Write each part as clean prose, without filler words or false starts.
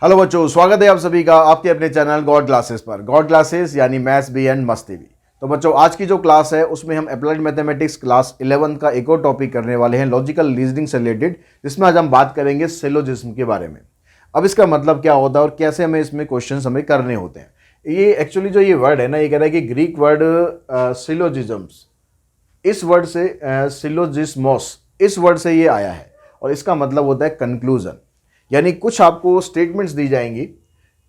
Hello बच्चों, स्वागत है आप सभी का आपके अपने चैनल गॉड क्लासेस पर। गॉड क्लासेस यानी मैथ्स बी एंड मस्ती भी। तो बच्चों, आज की जो क्लास है उसमें हम अप्लाइड मैथमेटिक्स क्लास 11 का एक और टॉपिक करने वाले हैं, लॉजिकल रीजनिंग से रिलेटेड, जिसमें आज हम बात करेंगे सिलोजिज्म के बारे में। अब इसका मतलब क्या होता है और कैसे हमें इसमें क्वेश्चन हमें करने होते हैं। ये एक्चुअली जो ये वर्ड है ना, ये कह रहा है कि ग्रीक वर्ड सिलोजिज्म्स, इस वर्ड से सिलोजिस्मोस, इस वर्ड से ये आया है और इसका मतलब होता है कंक्लूजन। यानी कुछ आपको स्टेटमेंट्स दी जाएंगी,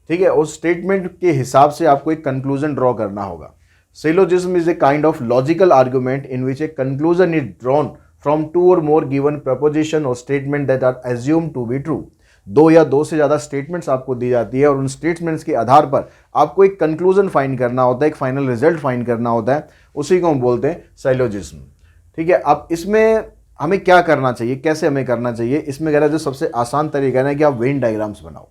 ठीक है, उस स्टेटमेंट के हिसाब से आपको एक कंक्लूजन ड्रॉ करना होगा। Syllogism is a kind of logical argument in which a conclusion is drawn from two और मोर गिवन प्रपोजिशन और statement that are assume to be true. दो या दो से ज़्यादा स्टेटमेंट्स आपको दी जाती है और उन स्टेटमेंट्स के आधार पर आपको एक कंक्लूजन फाइंड करना होता है, एक फाइनल रिजल्ट फाइंड करना होता है, उसी को हम बोलते हैं सिलोजिज्म। ठीक है, अब इसमें हमें क्या करना चाहिए, कैसे हमें करना चाहिए, इसमें कह रहा है जो सबसे आसान तरीका है कि आप वेन डायग्राम्स बनाओ।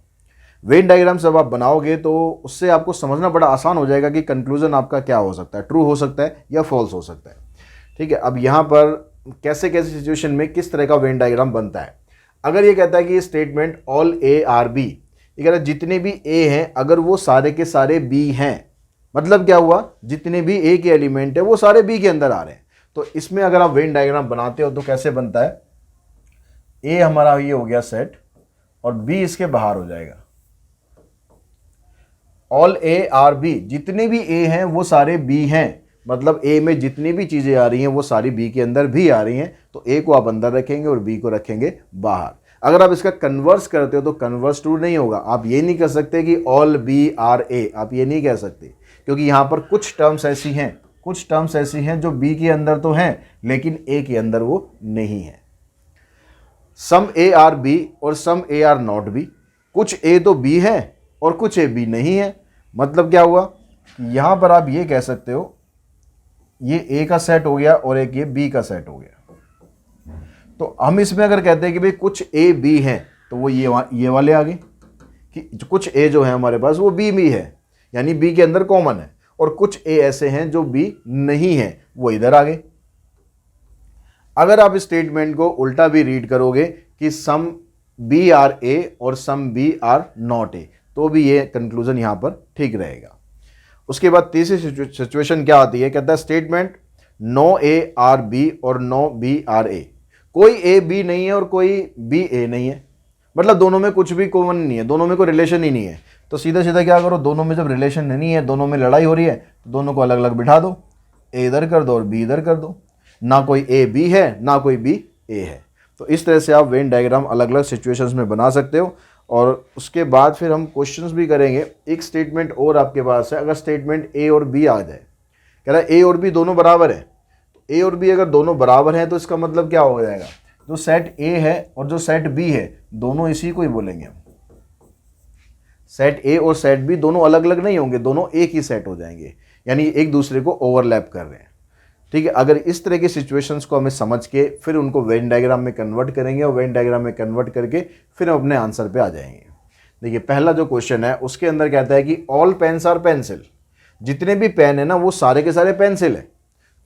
वेन डायग्राम्स जब आप बनाओगे तो उससे आपको समझना बड़ा आसान हो जाएगा कि कंक्लूजन आपका क्या हो सकता है, ट्रू हो सकता है या फॉल्स हो सकता है। ठीक है, अब यहाँ पर कैसे कैसे सिचुएशन में किस तरह का वेन डायग्राम बनता है। अगर ये कहता है कि ये statement all A are B, ये कह रहा है जितने भी ए हैं अगर वो सारे के सारे बी हैं, मतलब क्या हुआ, जितने भी ए के एलिमेंट है वो सारे बी के अंदर आ रहे हैं। तो इसमें अगर आप वेन डायग्राम बनाते हो तो कैसे बनता है, ए हमारा ये हो गया सेट और बी इसके बाहर हो जाएगा। ऑल ए आर बी, जितने भी ए हैं वो सारे बी हैं, मतलब ए में जितनी भी चीजें आ रही हैं वो सारी बी के अंदर भी आ रही हैं। तो ए को आप अंदर रखेंगे और बी को रखेंगे बाहर। अगर आप इसका कन्वर्स करते हो तो कन्वर्स ट्रू नहीं होगा। आप ये नहीं कर सकते कि ऑल बी आर ए, आप ये नहीं कह सकते, क्योंकि यहां पर कुछ टर्म्स ऐसी हैं जो बी के अंदर तो हैं लेकिन ए के अंदर वो नहीं है। सम ए आर बी और सम ए आर नॉट बी, कुछ ए तो बी है और कुछ ए बी नहीं है। मतलब क्या हुआ, यहां पर आप ये कह सकते हो ये ए का सेट हो गया और एक ये बी का सेट हो गया। तो हम इसमें अगर कहते हैं कि भाई कुछ ए बी हैं तो वो ये वाले आ गए कि कुछ ए जो है हमारे पास वो बी है, यानी बी के अंदर कॉमन है, और कुछ ए ऐसे हैं जो बी नहीं है, वो इधर आ गए। अगर आप इस स्टेटमेंट को उल्टा भी रीड करोगे कि सम बी आर ए और some B are not A, तो भी ये कंक्लूजन यहां पर ठीक रहेगा। उसके बाद तीसरी सिचुएशन क्या आती है, कहता है statement no A are B और नो बी आर ए, कोई ए बी नहीं है और कोई बी ए नहीं है, मतलब दोनों में कुछ भी कॉमन नहीं है, दोनों में कोई रिलेशन ही नहीं है। तो सीधा सीधा क्या करो, दोनों में जब रिलेशन नहीं है, दोनों में लड़ाई हो रही है, तो दोनों को अलग अलग बिठा दो, ए इधर कर दो और बी इधर कर दो। ना कोई ए बी है ना कोई बी ए है। तो इस तरह से आप वेन डायग्राम अलग अलग सिचुएशंस में बना सकते हो। और उसके बाद फिर हम क्वेश्चंस भी करेंगे। एक स्टेटमेंट और आपके पास है, अगर स्टेटमेंट ए और बी आ जाए, कह रहा है ए और बी दोनों बराबर है, तो ए और बी अगर दोनों बराबर हैं तो इसका मतलब क्या हो जाएगा, जो सेट ए है और जो सेट बी है दोनों इसी को ही बोलेंगे हम। सेट ए और सेट बी दोनों अलग अलग नहीं होंगे, दोनों एक ही सेट हो जाएंगे, यानी एक दूसरे को ओवरलैप कर रहे हैं। ठीक है, अगर इस तरह की सिचुएशंस को हमें समझ के फिर उनको वेन डायग्राम में कन्वर्ट करेंगे और वेन डायग्राम में कन्वर्ट करके फिर हम अपने आंसर पे आ जाएंगे। देखिए, पहला जो क्वेश्चन है उसके अंदर कहता है कि ऑल पेन्स आर पेंसिल, जितने भी पेन है ना वो सारे के सारे पेंसिल है।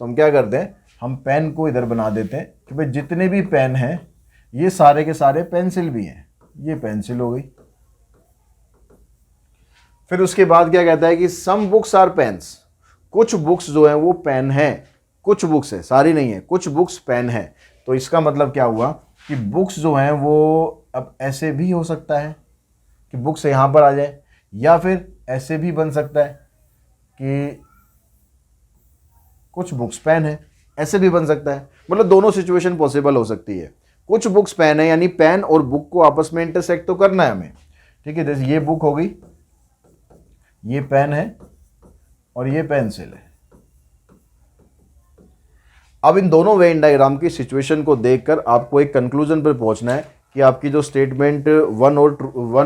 तो हम क्या करते हैं, हम पेन को इधर बना देते हैं कि भाई जितने भी पेन हैं ये सारे के सारे पेंसिल भी हैं, ये पेंसिल हो गई। फिर उसके बाद क्या कहता है कि सम बुक्स आर पेन्स, कुछ बुक्स जो है वो पेन है, कुछ बुक्स है, सारी नहीं है, कुछ बुक्स पेन है। तो इसका मतलब क्या हुआ कि बुक्स जो हैं वो अब ऐसे भी हो सकता है कि बुक्स यहां पर आ जाए, या फिर ऐसे भी बन सकता है कि कुछ बुक्स पेन है, ऐसे भी बन सकता है। मतलब दोनों सिचुएशन पॉसिबल हो सकती है। कुछ बुक्स पेन है यानी पेन और बुक को आपस में इंटरसेक्ट तो करना है हमें। ठीक है, जैसे ये बुक हो गई, ये पेन है और ये पेंसिल है। अब इन दोनों वेन डायग्राम की सिचुएशन को देखकर आपको एक कंक्लूजन पर पहुंचना है कि आपकी जो स्टेटमेंट वन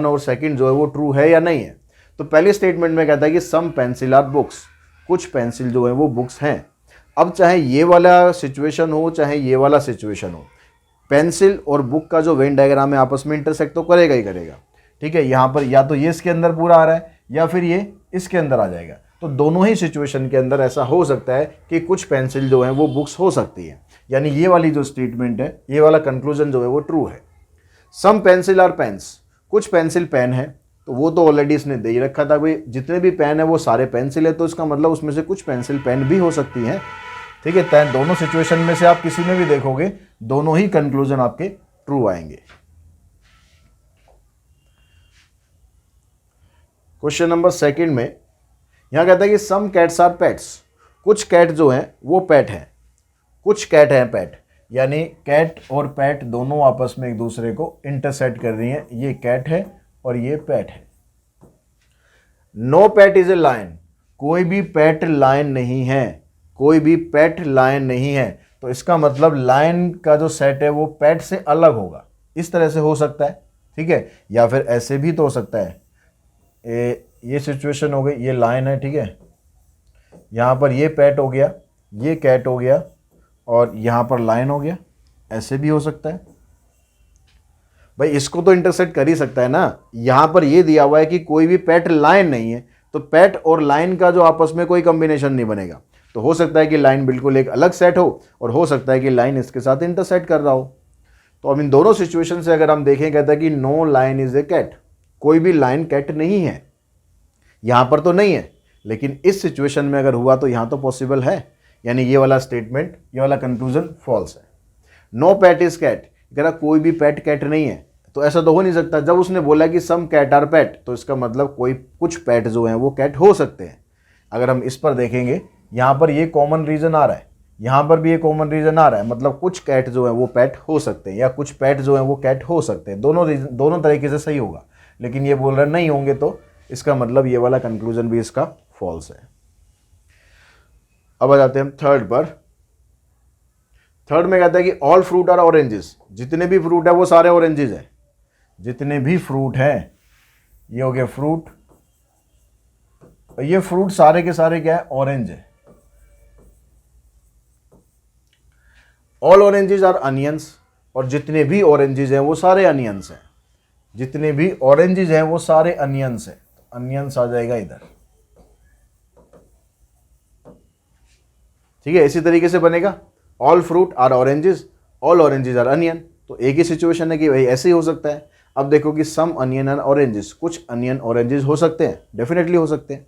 और सेकंड जो है वो ट्रू है या नहीं है। तो पहले स्टेटमेंट में कहता है कि सम पेंसिल आर बुक्स, कुछ पेंसिल जो है वो बुक्स हैं। अब चाहे ये वाला सिचुएशन हो चाहे ये वाला सिचुएशन हो, पेंसिल और बुक का जो वेन डायग्राम है आपस में इंटरसेक्ट तो करेगा ही करेगा। ठीक है, यहाँ पर या तो ये इसके अंदर पूरा आ रहा है या फिर ये इसके अंदर आ जाएगा। तो दोनों ही सिचुएशन के अंदर ऐसा हो सकता है कि कुछ पेंसिल जो है वो बुक्स हो सकती है, यानी ये वाली जो स्टेटमेंट है, ये वाला कंक्लूजन जो है वो ट्रू है। सम पेंसिल आर पेन्स, कुछ पेंसिल पेन है, तो वो तो ऑलरेडी इसने दे ही रखा था भाई, जितने भी पेन है वो सारे पेंसिल है, तो इसका मतलब उसमें से कुछ पेंसिल पेन भी हो सकती हैं। ठीक है, दोनों सिचुएशन में से आप किसी में भी देखोगे दोनों ही कंक्लूजन आपके ट्रू आएंगे। क्वेश्चन नंबर सेकंड में यहां कहता है कि सम कैट्स आर पेट्स, कुछ कैट जो हैं वो पेट हैं, कुछ कैट हैं पेट, यानी कैट और पेट दोनों आपस में एक दूसरे को इंटरसेक्ट कर रही हैं, ये कैट है और ये पेट है। No pet is a lion, कोई भी पेट लायन नहीं है, कोई भी पेट लायन नहीं है, तो इसका मतलब लायन का जो सेट है वो पेट से अलग होगा, इस तरह से हो सकता है। ठीक है, या फिर ऐसे भी तो हो सकता है, ये सिचुएशन हो गई, ये लायन है, ठीक है, यहाँ पर ये पेट हो गया, ये कैट हो गया और यहाँ पर लायन हो गया, ऐसे भी हो सकता है। भाई इसको तो इंटरसेक्ट कर ही सकता है ना, यहाँ पर ये दिया हुआ है कि कोई भी पेट लायन नहीं है, तो पेट और लायन का जो आपस में कोई कॉम्बिनेशन नहीं बनेगा, तो हो सकता है कि लाइन बिल्कुल एक अलग सेट हो और हो सकता है कि लाइन इसके साथ इंटरसेक्ट कर रहा हो। तो अब इन दोनों सिचुएशन से अगर हम देखें, कहता है कि no lion is a cat, कोई भी लाइन कैट नहीं है, यहाँ पर तो नहीं है, लेकिन इस सिचुएशन में अगर हुआ तो यहाँ तो पॉसिबल है, यानी ये वाला स्टेटमेंट, ये वाला कंक्लूजन फॉल्स है। नो पेट इज कैट, कह रहा कोई भी पेट कैट नहीं है, तो ऐसा तो हो नहीं सकता। जब उसने बोला कि सम कैट आर पेट, तो इसका मतलब कोई कुछ पेट जो हैं वो कैट हो सकते हैं। अगर हम इस पर देखेंगे, यहाँ पर ये कॉमन रीजन आ रहा है, यहाँ पर भी ये कॉमन रीजन आ रहा है, मतलब कुछ कैट जो है वो पेट हो सकते हैं या कुछ पेट जो है वो कैट हो सकते हैं, दोनों तरीके से सही होगा। लेकिन ये बोल रहे नहीं होंगे, तो इसका मतलब ये वाला कंक्लूजन भी इसका फॉल्स है। अब आ जाते हैं हम थर्ड पर। थर्ड में कहता है कि ऑल फ्रूट आर ऑरेंजेस, जितने भी फ्रूट है वो सारे ऑरेंजेस हैं, जितने भी फ्रूट हैं, ये हो गया फ्रूट, ये फ्रूट सारे के सारे क्या है, ऑरेंज है। ऑल ऑरेंजेस आर अनियंस, और जितने भी ऑरेंजेस हैं वो सारे अनियंस हैं, जितने भी ऑरेंजेस हैं वो सारे अनियंस हैं, तो अनियंस आ जाएगा इधर। ठीक है, इसी तरीके से बनेगा, all fruit are oranges, all oranges are onion, तो एक ही सिचुएशन है कि भाई ऐसे ही हो सकता है। अब देखो कि सम अनियन आर ऑरेंजेस, कुछ अनियन ऑरेंजेस हो सकते हैं, डेफिनेटली हो सकते हैं।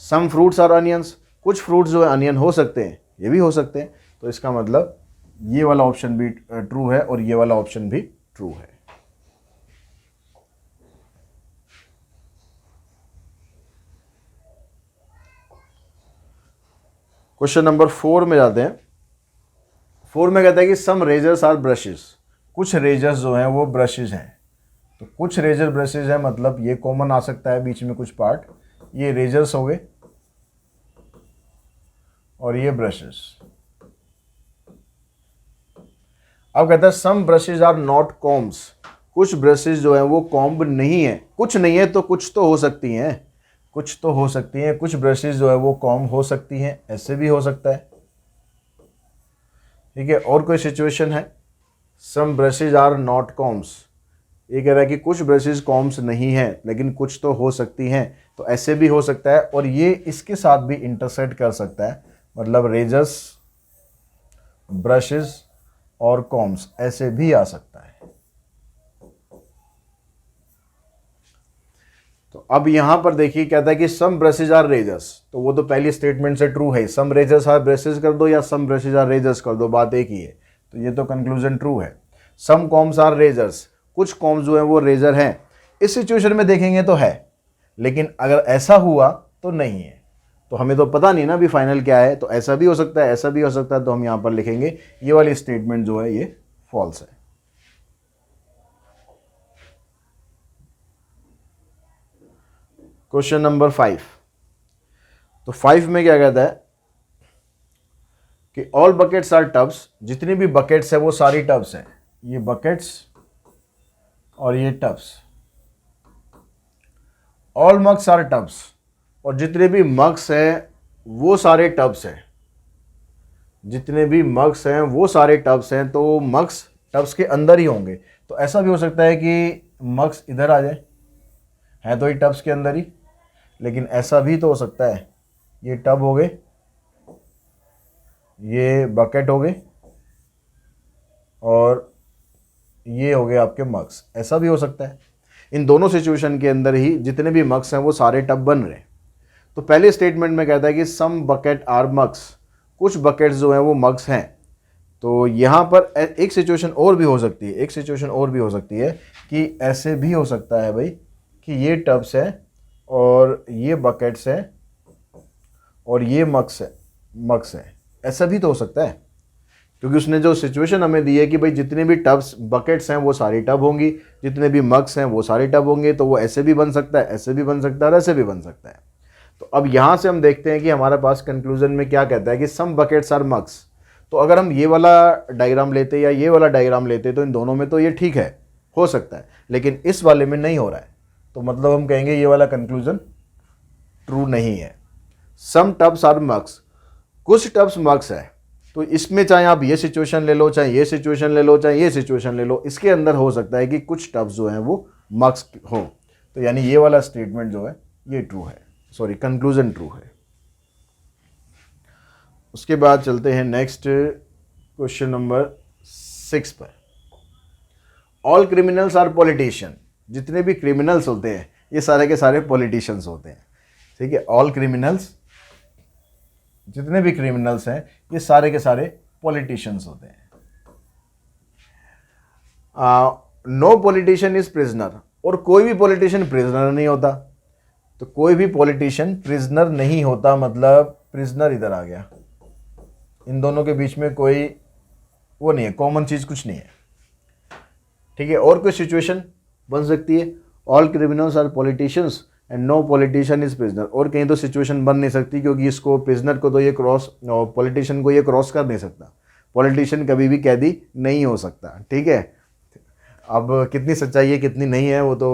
सम फ्रूट्स आर अनियंस, कुछ फ्रूट्स जो है अनियन हो सकते हैं, ये भी हो सकते हैं, तो इसका मतलब ये वाला ऑप्शन भी ट्रू है और ये वाला ऑप्शन भी ट्रू है। क्वेश्चन नंबर 4 में जाते हैं। 4 में कहता है कि सम रेजर्स आर ब्रशेस, कुछ रेजर्स जो हैं वो ब्रशेस हैं, तो कुछ रेजर ब्रशेस हैं, मतलब ये कॉमन आ सकता है बीच में कुछ पार्ट, ये रेजर्स हो गए और ये ब्रशेस। अब कहता है सम ब्रशेस आर नॉट कॉम्ब्स, कुछ ब्रशेस जो हैं वो कॉम्ब नहीं है, कुछ नहीं है तो कुछ तो हो सकती हैं, कुछ तो हो सकती हैं, कुछ ब्रशेस जो है वो कॉम्ब हो सकती हैं, ऐसे भी हो सकता है। ठीक है, और कोई सिचुएशन है, सम ब्रशेज आर नॉट कॉम्ब्स, ये कह रहा है कि कुछ ब्रशेज कॉम्ब्स नहीं हैं लेकिन कुछ तो हो सकती हैं, तो ऐसे भी हो सकता है, और ये इसके साथ भी इंटरसेक्ट कर सकता है, मतलब रेजर्स, ब्रशेज और कॉम्ब्स ऐसे भी आ सकता है। तो अब यहां पर देखिए, कहता है कि सम ब्रशेज आर रेजर्स, तो वो तो पहली स्टेटमेंट से ट्रू है, सम रेजर्स आर ब्रशेज कर दो या सम ब्रशेज आर रेजर्स कर दो, बात एक ही है, तो ये तो कंक्लूजन ट्रू है। सम कॉम्ब्स आर रेजर्स, कुछ कॉम्ब्स जो है वो रेजर हैं, इस सिचुएशन में देखेंगे तो है, लेकिन अगर ऐसा हुआ तो नहीं है, तो हमें तो पता नहीं ना अभी फाइनल क्या है, तो ऐसा भी हो सकता है, ऐसा भी हो सकता है, तो हम यहां पर लिखेंगे ये वाली स्टेटमेंट जो है ये फॉल्स है। Question number 5। तो 5 में क्या कहता है कि ऑल बकेट्स आर टब्स, जितनी भी बकेट्स है वो सारी टब्स हैं, ये बकेट्स और ये tubs. All mugs are tubs, और जितने भी मग्स हैं वो सारे टब्स हैं, जितने भी मग्स हैं वो सारे टब्स हैं, तो मग्स टब्स के अंदर ही होंगे, तो ऐसा भी हो सकता है कि मग्स इधर आ जाए, है तो ये टब्स के अंदर ही, लेकिन ऐसा भी तो हो सकता है, ये टब हो गए, ये बकेट हो गए और ये हो गए आपके मग्स, ऐसा भी हो सकता है। इन दोनों सिचुएशन के अंदर ही जितने भी मग्स हैं वो सारे टब बन रहे हैं। तो पहले स्टेटमेंट में कहता है कि सम बकेट आर मग्स, कुछ बकेट्स जो हैं वो मग्स हैं। तो यहाँ पर एक सिचुएशन और भी हो सकती है, एक सिचुएशन और भी हो सकती है कि ऐसे भी हो सकता है भाई कि ये टब्स है और ये बकेट्स है और ये मग्स है, ऐसा भी तो हो सकता है। क्योंकि उसने जो सिचुएशन हमें दी है कि भाई जितने भी टब्स बकेट्स हैं वो सारी टब होंगी, जितने भी मग्स हैं वो सारी टब होंगे, तो वो ऐसे भी बन सकता है, ऐसे भी बन सकता है और ऐसे भी बन सकता है। तो अब यहाँ से हम देखते हैं कि हमारे पास कंक्लूजन में क्या कहता है कि सम बकेट्स आर मग्स। तो अगर हम ये वाला डायग्राम लेते या ये वाला डायग्राम लेते तो इन दोनों में तो ये ठीक है, हो सकता है, लेकिन इस वाले में नहीं हो रहा है। तो मतलब हम कहेंगे ये वाला कंक्लूजन ट्रू नहीं है। सम टब्स आर मग्स, कुछ टब्स मग्स है। तो इसमें चाहे आप ये सिचुएशन ले लो, चाहे ये सिचुएशन ले लो, चाहे ये सिचुएशन ले लो, इसके अंदर हो सकता है कि कुछ टब्स जो हैं वो मग्स हो। तो यानी ये वाला स्टेटमेंट जो है ये ट्रू है, सॉरी कंक्लूजन ट्रू है। उसके बाद चलते हैं नेक्स्ट क्वेश्चन नंबर 6 पर। ऑल क्रिमिनल्स आर पॉलिटिशियन, जितने भी क्रिमिनल्स होते हैं ये सारे के सारे पॉलिटिशियंस होते हैं। ठीक है, ऑल क्रिमिनल्स, जितने भी क्रिमिनल्स हैं ये सारे के सारे पॉलिटिशियंस होते हैं। नो पॉलिटिशियन इज प्रिजनर, और कोई भी पॉलिटिशियन प्रिजनर नहीं होता। तो कोई भी पॉलिटिशियन प्रिजनर नहीं होता, मतलब प्रिजनर इधर आ गया, इन दोनों के बीच में कोई वो नहीं है, कॉमन चीज कुछ नहीं है। ठीक है, और कोई सिचुएशन बन सकती है, all criminals are politicians and no politician is prisoner, और कहीं तो सिचुएशन बन नहीं सकती, क्योंकि इसको प्रिजनर को तो ये क्रॉस, पॉलिटिशियन को ये क्रॉस कर नहीं सकता। पॉलिटिशियन कभी भी कैदी नहीं हो सकता। ठीक है, अब कितनी सच्चाई है कितनी नहीं है वो तो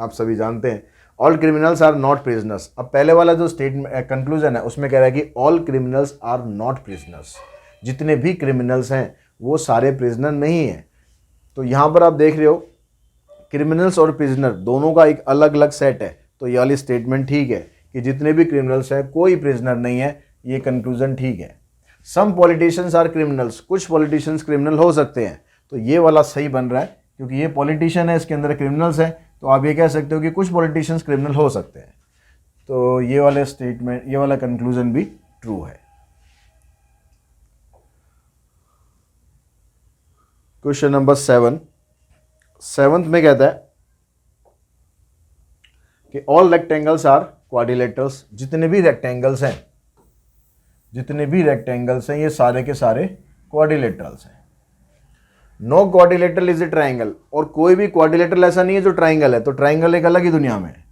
आप सभी जानते हैं। All criminals are not prisoners, अब पहले वाला जो स्टेटमेंट कंक्लूजन है उसमें कह रहा है कि all criminals are not prisoners, जितने भी क्रिमिनल्स हैं वो सारे प्रिजनर नहीं हैं। तो यहाँ पर आप देख रहे हो क्रिमिनल्स और प्रिजनर दोनों का एक अलग अलग सेट है। तो ये वाली स्टेटमेंट ठीक है कि जितने भी क्रिमिनल्स हैं कोई प्रिजनर नहीं है, ये कंक्लूजन ठीक है। सम पॉलिटिशियंस आर क्रिमिनल्स, कुछ पॉलिटिशियंस क्रिमिनल हो सकते हैं। तो ये वाला सही बन रहा है, क्योंकि ये पॉलिटिशियन है, इसके अंदर क्रिमिनल्स हैं, तो आप ये कह सकते हो कि कुछ पॉलिटिशियंस क्रिमिनल हो सकते हैं। तो ये वाले स्टेटमेंट, ये वाला कंक्लूजन भी ट्रू है। क्वेश्चन नंबर 7, सेवंथ में कहता है कि ऑल रेक्टेंगल्स आर क्वाड्रिलेटरल्स, जितने भी रेक्टेंगल्स हैं, जितने भी रेक्टेंगल्स हैं ये सारे के सारे क्वाड्रिलेटरल्स हैं। No quadrilateral is a triangle, और कोई भी क्वाड्रिलेटरल ऐसा नहीं है जो ट्राइंगल है। तो ट्राइंगल एक अलग ही दुनिया में है,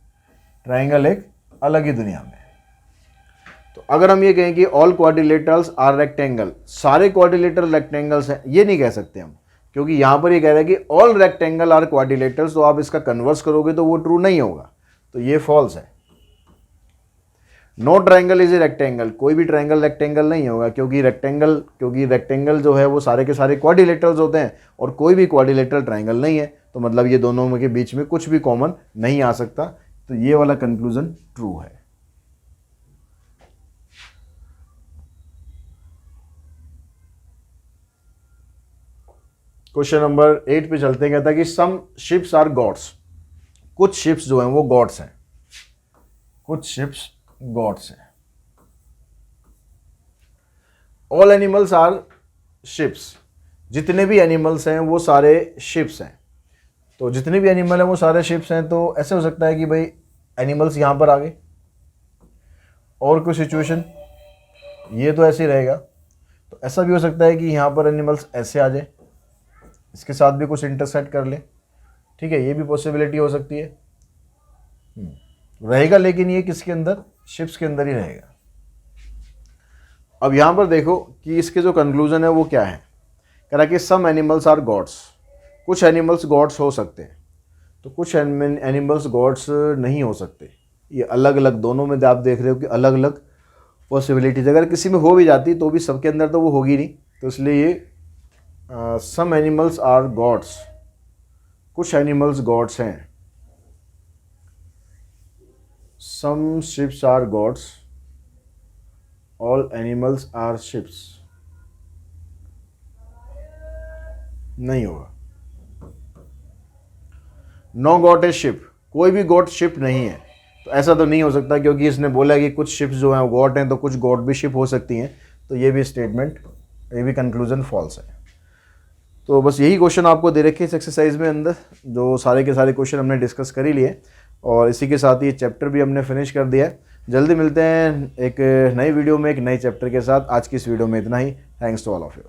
ट्राइंगल एक अलग ही दुनिया में है। तो अगर हम ये कहें कि ऑल क्वाड्रिलेटरल्स आर रेक्टेंगल, सारे क्वाड्रिलेटरल रेक्टेंगल्स हैं, ये नहीं कह सकते हम, क्योंकि यहां पर ये कह रहा है कि ऑल रेक्टेंगल आर क्वाड्रिलेटरल्स, तो आप इसका कन्वर्स करोगे तो वो ट्रू नहीं होगा, तो ये फॉल्स है। No triangle is a rectangle, कोई भी ट्राइंगल रेक्टेंगल नहीं होगा, क्योंकि रेक्टेंगल जो है वो सारे के सारे क्वाड्रिलेटरल्स होते हैं और कोई भी क्वाड्रिलेटरल ट्राइंगल नहीं है। तो मतलब ये दोनों के बीच में कुछ भी कॉमन नहीं आ सकता। तो ये वाला कंक्लूजन ट्रू है। क्वेश्चन नंबर 8 पे चलते हैं। कहता है कि सम शिप्स आर गॉड्स, कुछ शिप्स जो हैं वो गॉड्स हैं, कुछ शिप्स गॉड्स हैं। ऑल एनिमल्स आर शिप्स, जितने भी एनिमल्स हैं वो सारे शिप्स हैं। तो जितने भी एनिमल हैं वो सारे शिप्स हैं। तो ऐसे हो सकता है कि भाई एनिमल्स यहां पर आ गए, और कोई सिचुएशन ये तो ऐसे ही रहेगा। तो ऐसा भी हो सकता है कि यहां पर एनिमल्स ऐसे आ जाए, इसके साथ भी कुछ इंटरसेक्ट कर ले। ठीक है, ये भी पॉसिबिलिटी हो सकती है, रहेगा, लेकिन ये किसके अंदर, शिप्स के अंदर ही रहेगा। अब यहां पर देखो कि इसके जो कंक्लूजन है वो क्या है। कह रहा कि सम एनिमल्स आर गॉड्स, कुछ एनिमल्स गॉड्स हो सकते हैं। तो कुछ एनिमल्स गॉड्स नहीं हो सकते। ये अलग अलग, दोनों में आप देख रहे हो कि अलग अलग पॉसिबिलिटीज, अगर किसी में हो भी जाती तो भी सबके अंदर तो वो होगी नहीं। तो इसलिए ये सम एनिमल्स आर गॉड्स, कुछ एनिमल्स गॉड्स हैं। Some ships are gods, all animals are ships, नहीं होगा। नो गॉट ए शिप, कोई भी गॉट शिप नहीं है। तो ऐसा तो नहीं हो सकता, क्योंकि इसने बोला कि कुछ शिप्स जो हैं वो गॉट हैं, तो कुछ गॉट भी शिप हो सकती हैं। तो ये भी स्टेटमेंट, ये भी कंक्लूजन फॉल्स है। तो बस यही क्वेश्चन आपको दे रखे इस एक्सरसाइज में अंदर, जो सारे के सारे क्वेश्चन हमने डिस्कस कर ही लिए, और इसी के साथ ये चैप्टर भी हमने फिनिश कर दिया है। जल्दी मिलते हैं एक नई वीडियो में एक नए चैप्टर के साथ। आज की इस वीडियो में इतना ही। Thanks to all of you.